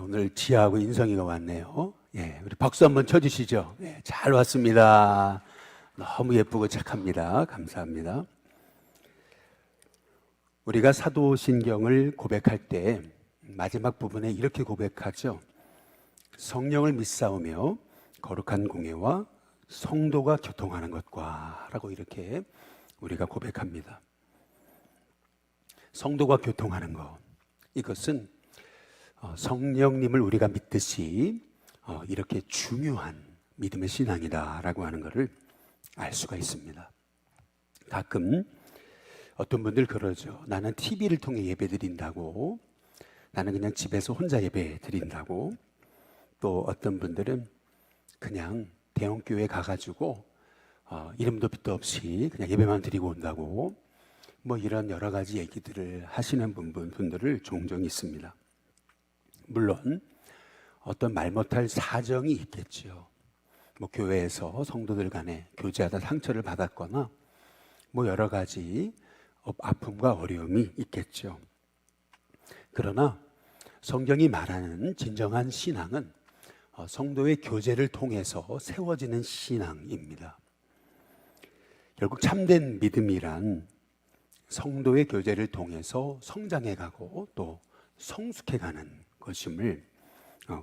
오늘 지아하고 인성이가 왔네요. 우리 박수 한번 쳐주시죠. 잘 왔습니다. 너무 예쁘고 착합니다. 감사합니다. 우리가 사도신경을 고백할 때 마지막 부분에 이렇게 고백하죠. 성령을 믿사오며 거룩한 공예와 성도가 교통하는 것과 라고 이렇게 우리가 고백합니다. 성도가 교통하는 것, 이것은 성령님을 우리가 믿듯이 이렇게 중요한 믿음의 신앙이다라고 하는 것을 알 수가 있습니다. 가끔 어떤 분들 그러죠. 나는 TV를 통해 예배 드린다고, 나는 그냥 집에서 혼자 예배 드린다고. 또 어떤 분들은 그냥 대형교회 가가지고 이름도 빛도 없이 그냥 예배만 드리고 온다고, 뭐 이런 여러 가지 얘기들을 하시는 분들을 종종 있습니다. 물론 어떤 말 못할 사정이 있겠죠. 뭐 교회에서 성도들 간에 교제하다 상처를 받았거나 뭐 여러 가지 아픔과 어려움이 있겠죠. 그러나 성경이 말하는 진정한 신앙은 성도의 교제를 통해서 세워지는 신앙입니다. 결국 참된 믿음이란 성도의 교제를 통해서 성장해가고 또 성숙해가는 것임을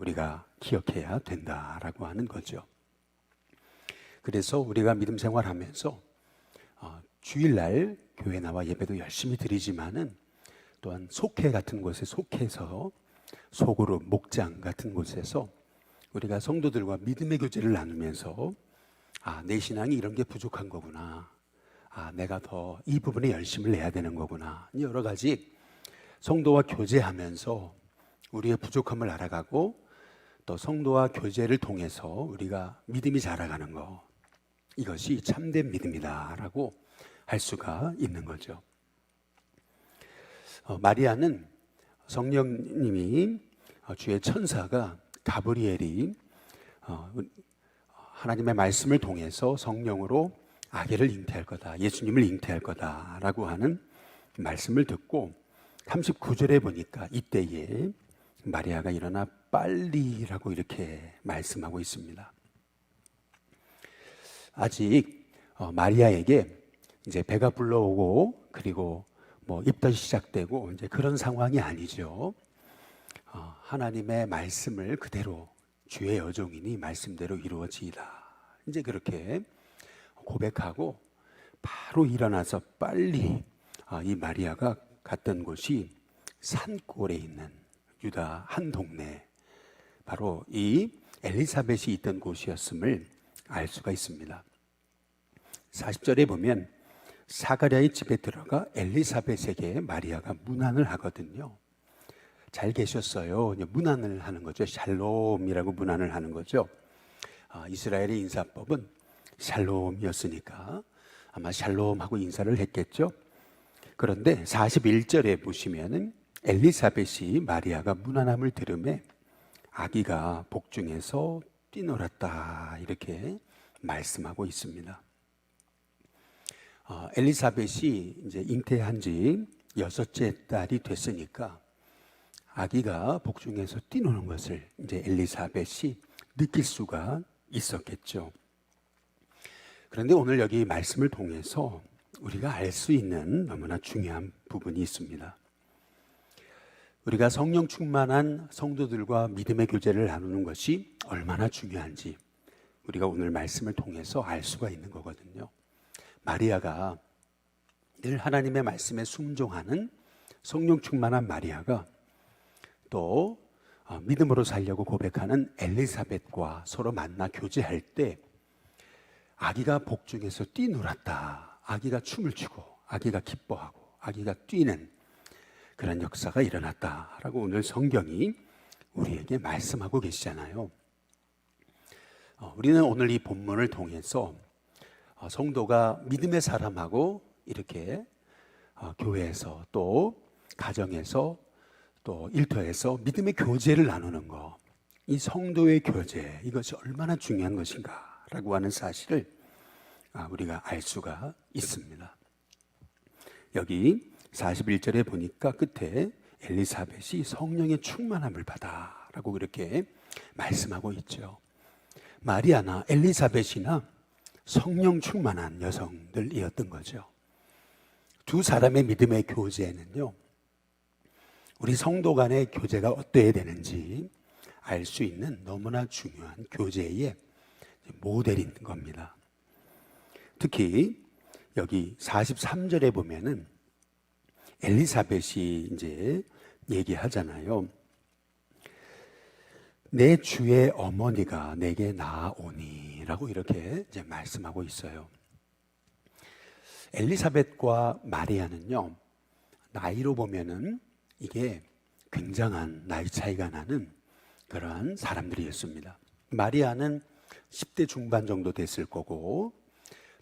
우리가 기억해야 된다라고 하는 거죠. 그래서 우리가 믿음 생활하면서 주일날 교회 나와 예배도 열심히 드리지만은 또한 속회 같은 곳에 속해서 소그룹 목장 같은 곳에서 우리가 성도들과 믿음의 교제를 나누면서 내 신앙이 이런 게 부족한 거구나, 내가 더 이 부분에 열심을 내야 되는 거구나, 여러 가지 성도와 교제하면서 우리의 부족함을 알아가고 또 성도와 교제를 통해서 우리가 믿음이 자라가는 것, 이것이 참된 믿음이다라고 할 수가 있는 거죠. 마리아는 성령님이 주의 천사가 가브리엘이 하나님의 말씀을 통해서 성령으로 아기를 잉태할 거다, 예수님을 잉태할 거다라고 하는 말씀을 듣고 39절에 보니까 이때에 마리아가 일어나 빨리라고 이렇게 말씀하고 있습니다. 아직 마리아에게 이제 배가 불러오고 그리고 뭐 입덧이 시작되고 이제 그런 상황이 아니죠. 하나님의 말씀을 그대로 주의 여종이니 말씀대로 이루어지이다, 이제 그렇게 고백하고 바로 일어나서 빨리 이 마리아가 갔던 곳이 산골에 있는 유다 한 동네, 바로 이 엘리사벳이 있던 곳이었음을 알 수가 있습니다. 40절에 보면 사가랴의 집에 들어가 엘리사벳에게 마리아가 문안을 하거든요. 잘 계셨어요. 문안을 하는 거죠. 샬롬이라고 문안을 하는 거죠. 이스라엘의 인사법은 샬롬이었으니까 아마 샬롬하고 인사를 했겠죠. 그런데 41절에 보시면은 엘리사벳이 마리아가 문안함을 들음에 아기가 복중에서 뛰놀았다, 이렇게 말씀하고 있습니다. 엘리사벳이 이제 잉태한 지 6째 달이 됐으니까 아기가 복중에서 뛰노는 것을 이제 엘리사벳이 느낄 수가 있었겠죠. 그런데 오늘 여기 말씀을 통해서 우리가 알 수 있는 너무나 중요한 부분이 있습니다. 우리가 성령 충만한 성도들과 믿음의 교제를 나누는 것이 얼마나 중요한지 우리가 오늘 말씀을 통해서 알 수가 있는 거거든요. 마리아가 늘 하나님의 말씀에 순종하는 성령 충만한 마리아가 또 믿음으로 살려고 고백하는 엘리사벳과 서로 만나 교제할 때 아기가 복중에서 뛰놀았다, 아기가 춤을 추고 아기가 기뻐하고 아기가 뛰는 그런 역사가 일어났다라고 오늘 성경이 우리에게 말씀하고 계시잖아요. 우리는 오늘 이 본문을 통해서 성도가 믿음의 사람하고 이렇게 교회에서 또 가정에서 또 일터에서 믿음의 교제를 나누는 것, 이 성도의 교제, 이것이 얼마나 중요한 것인가라고 하는 사실을 우리가 알 수가 있습니다. 여기 41절에 보니까 끝에 엘리사벳이 성령의 충만함을 받아 라고 그렇게 말씀하고 있죠. 마리아나 엘리사벳이나 성령 충만한 여성들이었던 거죠. 두 사람의 믿음의 교제는요, 우리 성도 간의 교제가 어떠해야 되는지 알 수 있는 너무나 중요한 교제의 모델인 겁니다. 특히 여기 43절에 보면은 엘리사벳이 이제 얘기하잖아요. 내 주의 어머니가 내게 나아오니 라고 이렇게 이제 말씀하고 있어요. 엘리사벳과 마리아는요, 나이로 보면은 이게 굉장한 나이 차이가 나는 그러한 사람들이었습니다. 마리아는 10대 중반 정도 됐을 거고,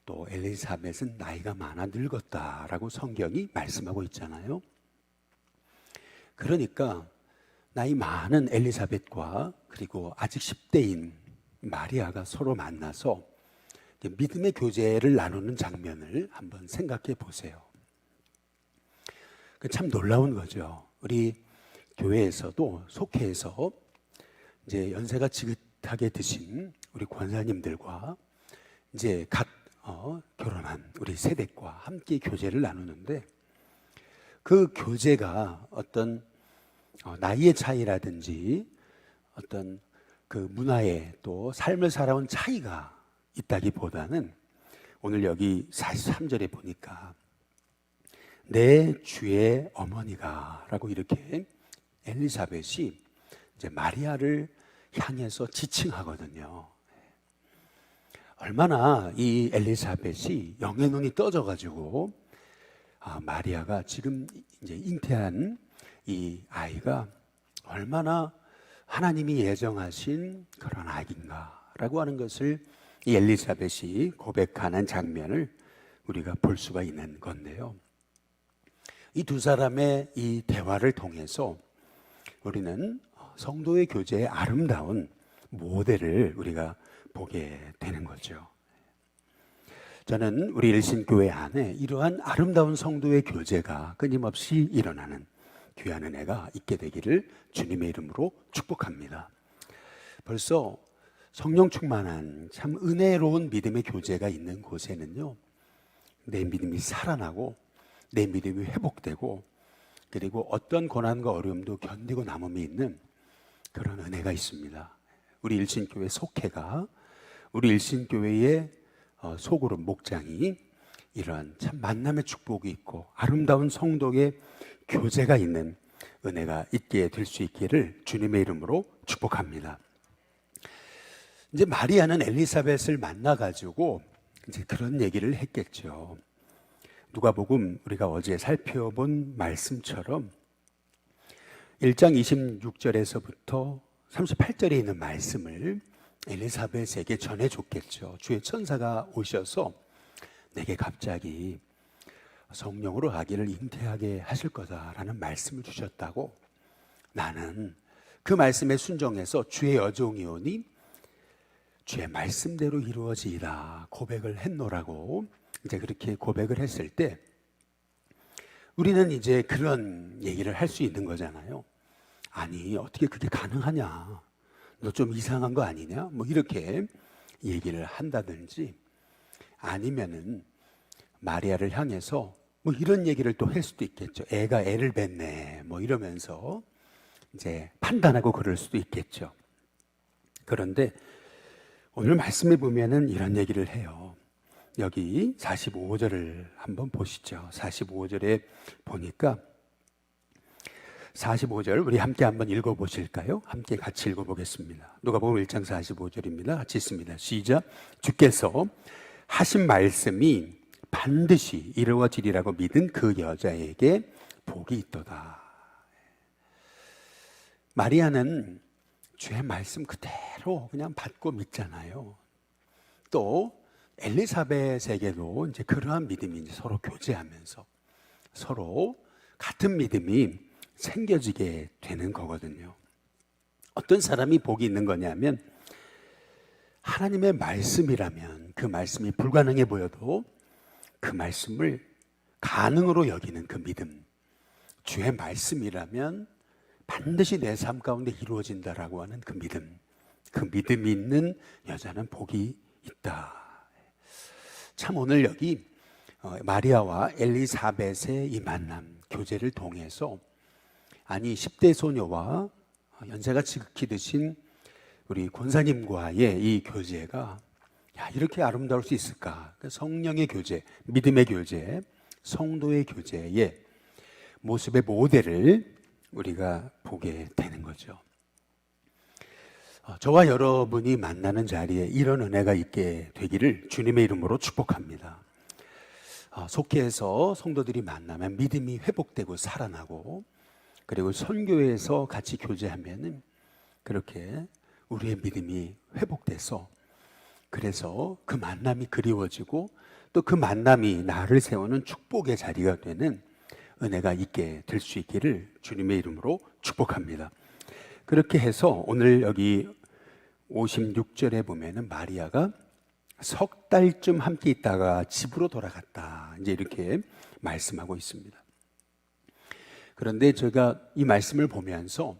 또 엘리사벳은 나이가 많아 늙었다라고 성경이 말씀하고 있잖아요. 그러니까 나이 많은 엘리사벳과 그리고 아직 10대인 마리아가 서로 만나서 믿음의 교제를 나누는 장면을 한번 생각해 보세요. 참 놀라운 거죠. 우리 교회에서도 속회에서 이제 연세가 지긋하게 드신 우리 권사님들과 이제 갓 결혼한 우리 세대과 함께 교제를 나누는데, 그 교제가 어떤 나이의 차이라든지 어떤 그 문화의 또 삶을 살아온 차이가 있다기보다는 오늘 여기 43절에 보니까 내 주의 어머니가 라고 이렇게 엘리사벳이 이제 마리아를 향해서 지칭하거든요. 얼마나 이 엘리사벳이 영의 눈이 떠져가지고 마리아가 지금 이제 잉태한 이 아이가 얼마나 하나님이 예정하신 그런 아기인가라고 하는 것을 이 엘리사벳이 고백하는 장면을 우리가 볼 수가 있는 건데요. 이 두 사람의 이 대화를 통해서 우리는 성도의 교제의 아름다운 모델을 우리가 보게 되는 거죠. 저는 우리 일신교회 안에 이러한 아름다운 성도의 교제가 끊임없이 일어나는 귀한 은혜가 있게 되기를 주님의 이름으로 축복합니다. 벌써 성령 충만한 참 은혜로운 믿음의 교제가 있는 곳에는요, 내 믿음이 살아나고 내 믿음이 회복되고 그리고 어떤 고난과 어려움도 견디고 남음이 있는 그런 은혜가 있습니다. 우리 일신교회 속회가, 우리 일신교회의 소그룹 목장이 이러한 참 만남의 축복이 있고 아름다운 성도의 교제가 있는 은혜가 있게 될 수 있기를 주님의 이름으로 축복합니다. 이제 마리아는 엘리사벳을 만나가지고 이제 그런 얘기를 했겠죠. 누가복음 우리가 어제 살펴본 말씀처럼 1장 26절에서부터 38절에 있는 말씀을 엘리사벳에게 전해줬겠죠. 주의 천사가 오셔서 내게 갑자기 성령으로 아기를 잉태하게 하실 거다라는 말씀을 주셨다고, 나는 그 말씀에 순종해서 주의 여종이오니 주의 말씀대로 이루어지리라 고백을 했노라고 이제 그렇게 고백을 했을 때 우리는 이제 그런 얘기를 할 수 있는 거잖아요. 아니 어떻게 그게 가능하냐, 너 좀 이상한 거 아니냐, 뭐 이렇게 얘기를 한다든지, 아니면은 마리아를 향해서 뭐 이런 얘기를 또 할 수도 있겠죠. 애가 애를 뱉네 뭐 이러면서 이제 판단하고 그럴 수도 있겠죠. 그런데 오늘 말씀에 보면은 이런 얘기를 해요. 여기 45절을 한번 보시죠. 45절에 보니까 45절 우리 함께 한번 읽어보실까요? 함께 같이 읽어보겠습니다. 누가복음 1장 45절입니다. 같이 읽습니다. 시작. 주께서 하신 말씀이 반드시 이루어지리라고 믿은 그 여자에게 복이 있도다. 마리아는 주의 말씀 그대로 그냥 받고 믿잖아요. 또 엘리사벳에게도 이제 그러한 믿음이 이제 서로 교제하면서 서로 같은 믿음이 생겨지게 되는 거거든요. 어떤 사람이 복이 있는 거냐면, 하나님의 말씀이라면 그 말씀이 불가능해 보여도 그 말씀을 가능으로 여기는 그 믿음. 주의 말씀이라면 반드시 내 삶 가운데 이루어진다라고 하는 그 믿음, 그 믿음이 있는 여자는 복이 있다. 참 오늘 여기 마리아와 엘리사벳의 이 만남, 교제를 통해서 아니 10대 소녀와 연세가 지극히 드신 우리 권사님과의 이 교제가 이렇게 아름다울 수 있을까? 성령의 교제, 믿음의 교제, 성도의 교제의 모습의 모델을 우리가 보게 되는 거죠. 저와 여러분이 만나는 자리에 이런 은혜가 있게 되기를 주님의 이름으로 축복합니다. 속회에서 성도들이 만나면 믿음이 회복되고 살아나고, 그리고 선교회에서 같이 교제하면은 그렇게 우리의 믿음이 회복돼서, 그래서 그 만남이 그리워지고 또 그 만남이 나를 세우는 축복의 자리가 되는 은혜가 있게 될 수 있기를 주님의 이름으로 축복합니다. 그렇게 해서 오늘 여기 56절에 보면은 마리아가 석 달쯤 함께 있다가 집으로 돌아갔다, 이제 이렇게 말씀하고 있습니다. 그런데 제가 이 말씀을 보면서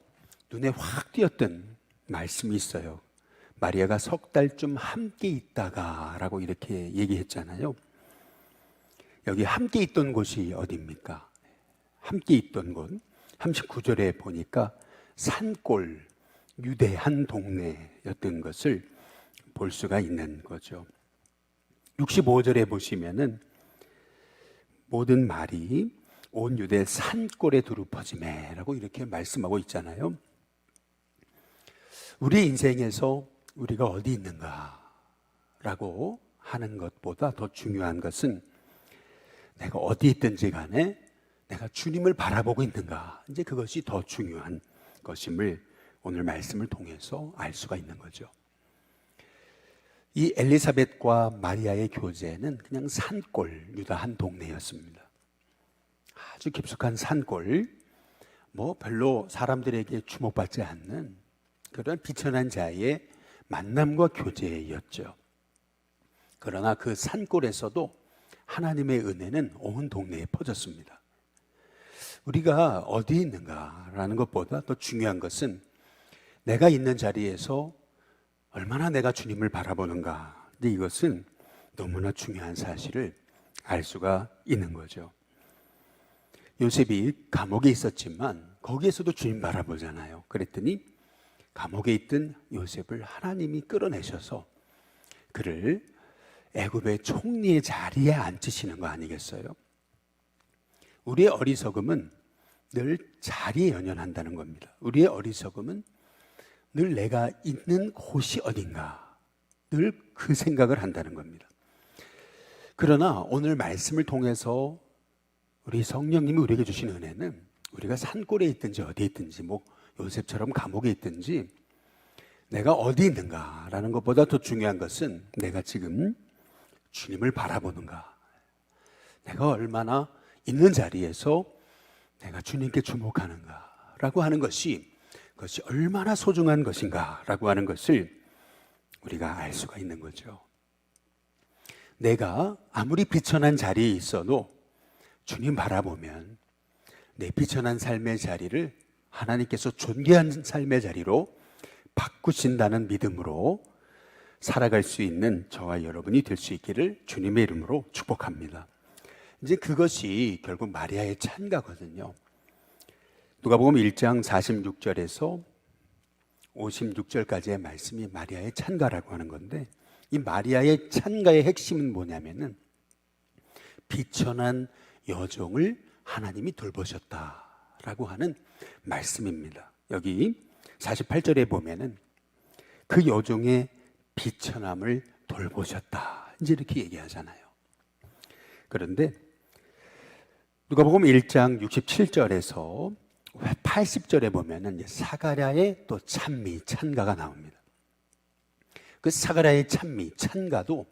눈에 확 띄었던 말씀이 있어요. 마리아가 석 달쯤 함께 있다가 라고 이렇게 얘기했잖아요. 여기 함께 있던 곳이 어디입니까? 함께 있던 곳 39절에 보니까 산골, 유대한 동네였던 것을 볼 수가 있는 거죠. 65절에 보시면은 모든 말이 온 유대 산골에 두루 퍼지매 라고 이렇게 말씀하고 있잖아요. 우리 인생에서 우리가 어디 있는가 라고 하는 것보다 더 중요한 것은 내가 어디 있든지 간에 내가 주님을 바라보고 있는가, 이제 그것이 더 중요한 것임을 오늘 말씀을 통해서 알 수가 있는 거죠. 이 엘리사벳과 마리아의 교제는 그냥 산골, 유다한 동네였습니다. 아주 깊숙한 산골, 별로 사람들에게 주목받지 않는 그런 비천한 자의 만남과 교제였죠. 그러나 그 산골에서도 하나님의 은혜는 온 동네에 퍼졌습니다. 우리가 어디 있는가라는 것보다 더 중요한 것은 내가 있는 자리에서 얼마나 내가 주님을 바라보는가, 근데 이것은 너무나 중요한 사실을 알 수가 있는 거죠. 요셉이 감옥에 있었지만 거기에서도 주님 바라보잖아요. 그랬더니 감옥에 있던 요셉을 하나님이 끌어내셔서 그를 애굽의 총리의 자리에 앉히시는 거 아니겠어요? 우리의 어리석음은 늘 자리에 연연한다는 겁니다. 우리의 어리석음은 늘 내가 있는 곳이 어딘가, 늘 그 생각을 한다는 겁니다. 그러나 오늘 말씀을 통해서 우리 성령님이 우리에게 주신 은혜는 우리가 산골에 있든지 어디에 있든지, 요셉처럼 감옥에 있든지, 내가 어디 있는가라는 것보다 더 중요한 것은 내가 지금 주님을 바라보는가, 내가 얼마나 있는 자리에서 내가 주님께 주목하는가라고 하는 것이, 그것이 얼마나 소중한 것인가라고 하는 것을 우리가 알 수가 있는 거죠. 내가 아무리 비천한 자리에 있어도 주님 바라보면 내 비천한 삶의 자리를 하나님께서 존귀한 삶의 자리로 바꾸신다는 믿음으로 살아갈 수 있는 저와 여러분이 될 수 있기를 주님의 이름으로 축복합니다. 이제 그것이 결국 마리아의 찬가거든요. 누가복음 1장 46절에서 56절까지의 말씀이 마리아의 찬가라고 하는 건데, 이 마리아의 찬가의 핵심은 뭐냐면은 비천한 여종을 하나님이 돌보셨다라고 하는 말씀입니다. 여기 48절에 보면은 그 여종의 비천함을 돌보셨다, 이제 이렇게 얘기하잖아요. 그런데 누가복음 1장 67절에서 80절에 보면은 사가랴의 또 찬미, 찬가가 나옵니다. 그 사가랴의 찬미, 찬가도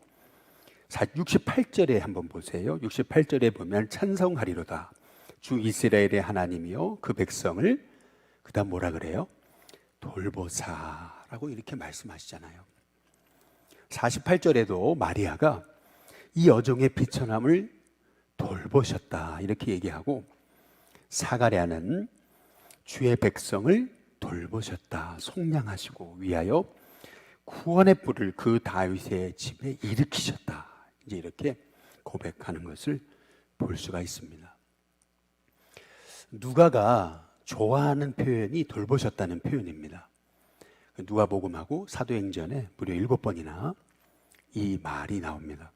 68절에 한번 보세요. 68절에 보면 찬송하리로다 주 이스라엘의 하나님이요 그 백성을, 그 다음 뭐라 그래요? 돌보사라고 이렇게 말씀하시잖아요. 48절에도 마리아가 이 여종의 비천함을 돌보셨다 이렇게 얘기하고, 사가랴는 주의 백성을 돌보셨다. 속량하시고 위하여 구원의 뿔을 그 다윗의 집에 일으키셨다. 이제 이렇게 고백하는 것을 볼 수가 있습니다. 누가가 좋아하는 표현이 돌보셨다는 표현입니다. 누가복음하고 사도행전에 무려 7번이나 이 말이 나옵니다.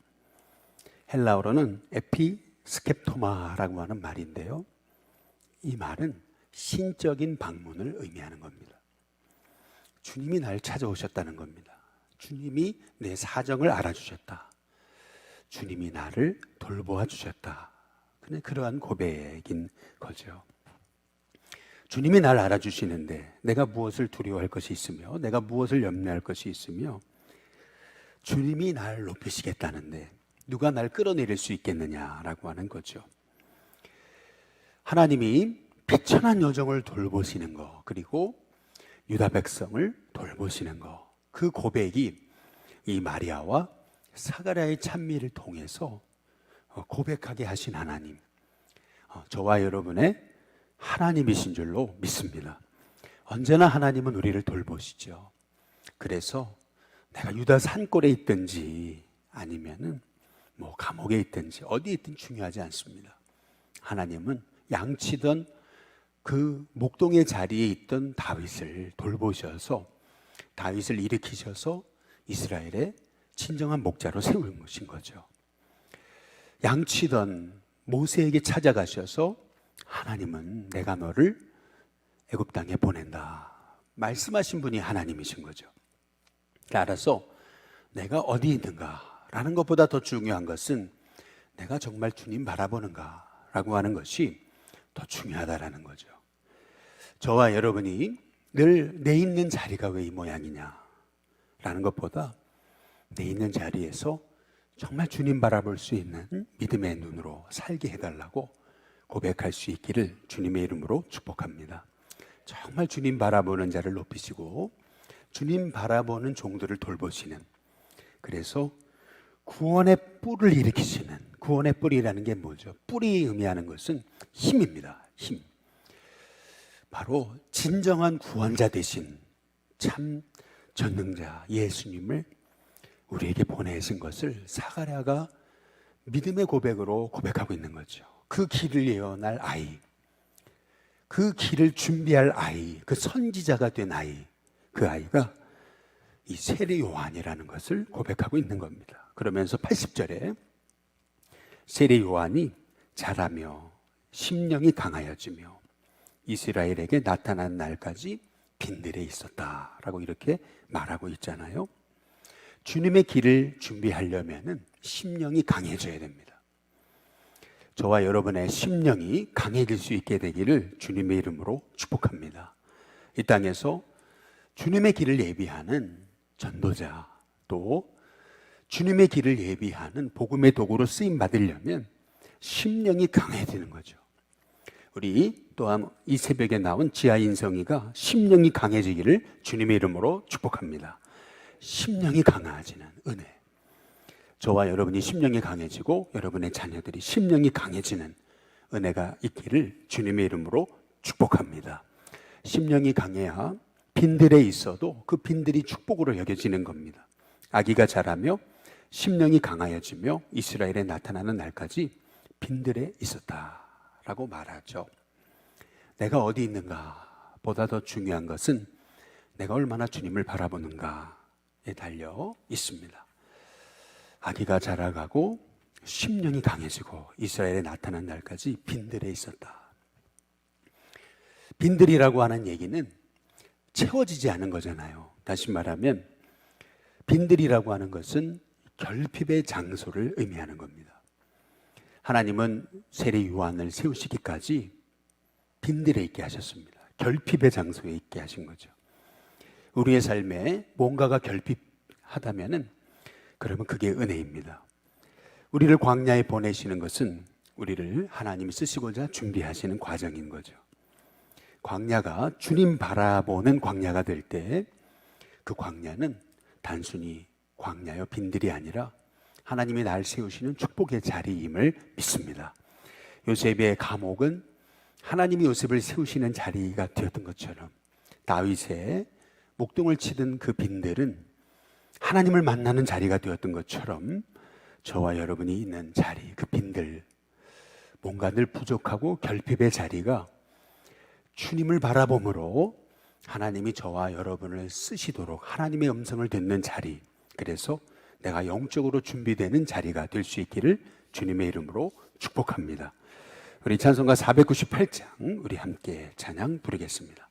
헬라어로는 에피스켑토마라고 하는 말인데요. 이 말은 신적인 방문을 의미하는 겁니다. 주님이 날 찾아오셨다는 겁니다. 주님이 내 사정을 알아주셨다. 주님이 나를 돌보아 주셨다. 그러한 고백인 거죠. 주님이 날 알아주시는데 내가 무엇을 두려워할 것이 있으며 내가 무엇을 염려할 것이 있으며 주님이 날 높이시겠다는데 누가 날 끌어내릴 수 있겠느냐라고 하는 거죠. 하나님이 비천한 여정을 돌보시는 거, 그리고 유다 백성을 돌보시는 거, 그 고백이 이 마리아와 사가랴의 찬미를 통해서 고백하게 하신 하나님, 저와 여러분의 하나님이신 줄로 믿습니다. 언제나 하나님은 우리를 돌보시죠. 그래서 내가 유다 산골에 있든지 아니면은 뭐 감옥에 있든지 어디에 있든 중요하지 않습니다. 하나님은 양치던 그 목동의 자리에 있던 다윗을 돌보셔서 다윗을 일으키셔서 이스라엘의 진정한 목자로 세우신 거죠. 양치던 모세에게 찾아가셔서 하나님은 내가 너를 애굽 땅에 보낸다 말씀하신 분이 하나님이신 거죠. 따라서 내가 어디 있는가라는 것보다 더 중요한 것은 내가 정말 주님 바라보는가라고 하는 것이 더 중요하다라는 거죠. 저와 여러분이 늘 내 있는 자리가 왜 이 모양이냐라는 것보다 내 있는 자리에서 정말 주님 바라볼 수 있는 믿음의 눈으로 살게 해달라고 고백할 수 있기를 주님의 이름으로 축복합니다. 정말 주님 바라보는 자를 높이시고 주님 바라보는 종들을 돌보시는, 그래서 구원의 뿔을 일으키시는, 구원의 뿔이라는 게 뭐죠? 뿔이 의미하는 것은 힘입니다. 힘. 바로 진정한 구원자 되신 참 전능자 예수님을 우리에게 보내신 것을 사가랴가 믿음의 고백으로 고백하고 있는 거죠. 그 길을 예언할 아이, 그 길을 준비할 아이, 그 선지자가 된 아이, 그 아이가 이 세례 요한이라는 것을 고백하고 있는 겁니다. 그러면서 80절에 세례 요한이 자라며 심령이 강하여지며 이스라엘에게 나타난 날까지 빈들에 있었다라고 이렇게 말하고 있잖아요. 주님의 길을 준비하려면 심령이 강해져야 됩니다. 저와 여러분의 심령이 강해질 수 있게 되기를 주님의 이름으로 축복합니다. 이 땅에서 주님의 길을 예비하는 전도자, 또 주님의 길을 예비하는 복음의 도구로 쓰임 받으려면 심령이 강해지는 거죠. 우리 또한 이 새벽에 나온 지하인성이가 심령이 강해지기를 주님의 이름으로 축복합니다. 심령이 강해지는 은혜, 저와 여러분이 심령이 강해지고 여러분의 자녀들이 심령이 강해지는 은혜가 있기를 주님의 이름으로 축복합니다. 심령이 강해야 빈들에 있어도 그 빈들이 축복으로 여겨지는 겁니다. 아기가 자라며 심령이 강하여지며 이스라엘에 나타나는 날까지 빈들에 있었다라고 말하죠. 내가 어디 있는가 보다 더 중요한 것은 내가 얼마나 주님을 바라보는가에 달려 있습니다. 아기가 자라가고 심령이 강해지고 이스라엘에 나타난 날까지 빈들에 있었다. 빈들이라고 하는 얘기는 채워지지 않은 거잖아요. 다시 말하면 빈들이라고 하는 것은 결핍의 장소를 의미하는 겁니다. 하나님은 세례 요한을 세우시기까지 빈들에 있게 하셨습니다. 결핍의 장소에 있게 하신 거죠. 우리의 삶에 뭔가가 결핍하다면은 그러면 그게 은혜입니다. 우리를 광야에 보내시는 것은 우리를 하나님이 쓰시고자 준비하시는 과정인 거죠. 광야가 주님 바라보는 광야가 될 때 그 광야는 단순히 광야여 빈들이 아니라 하나님이 날 세우시는 축복의 자리임을 믿습니다. 요셉의 감옥은 하나님이 요셉을 세우시는 자리가 되었던 것처럼 다윗의 목동을 치던 그 빈들은 하나님을 만나는 자리가 되었던 것처럼 저와 여러분이 있는 자리, 그 빈들, 뭔가 늘 부족하고 결핍의 자리가 주님을 바라봄으로 하나님이 저와 여러분을 쓰시도록 하나님의 음성을 듣는 자리, 그래서 내가 영적으로 준비되는 자리가 될 수 있기를 주님의 이름으로 축복합니다. 우리 찬송가 498장 우리 함께 찬양 부르겠습니다.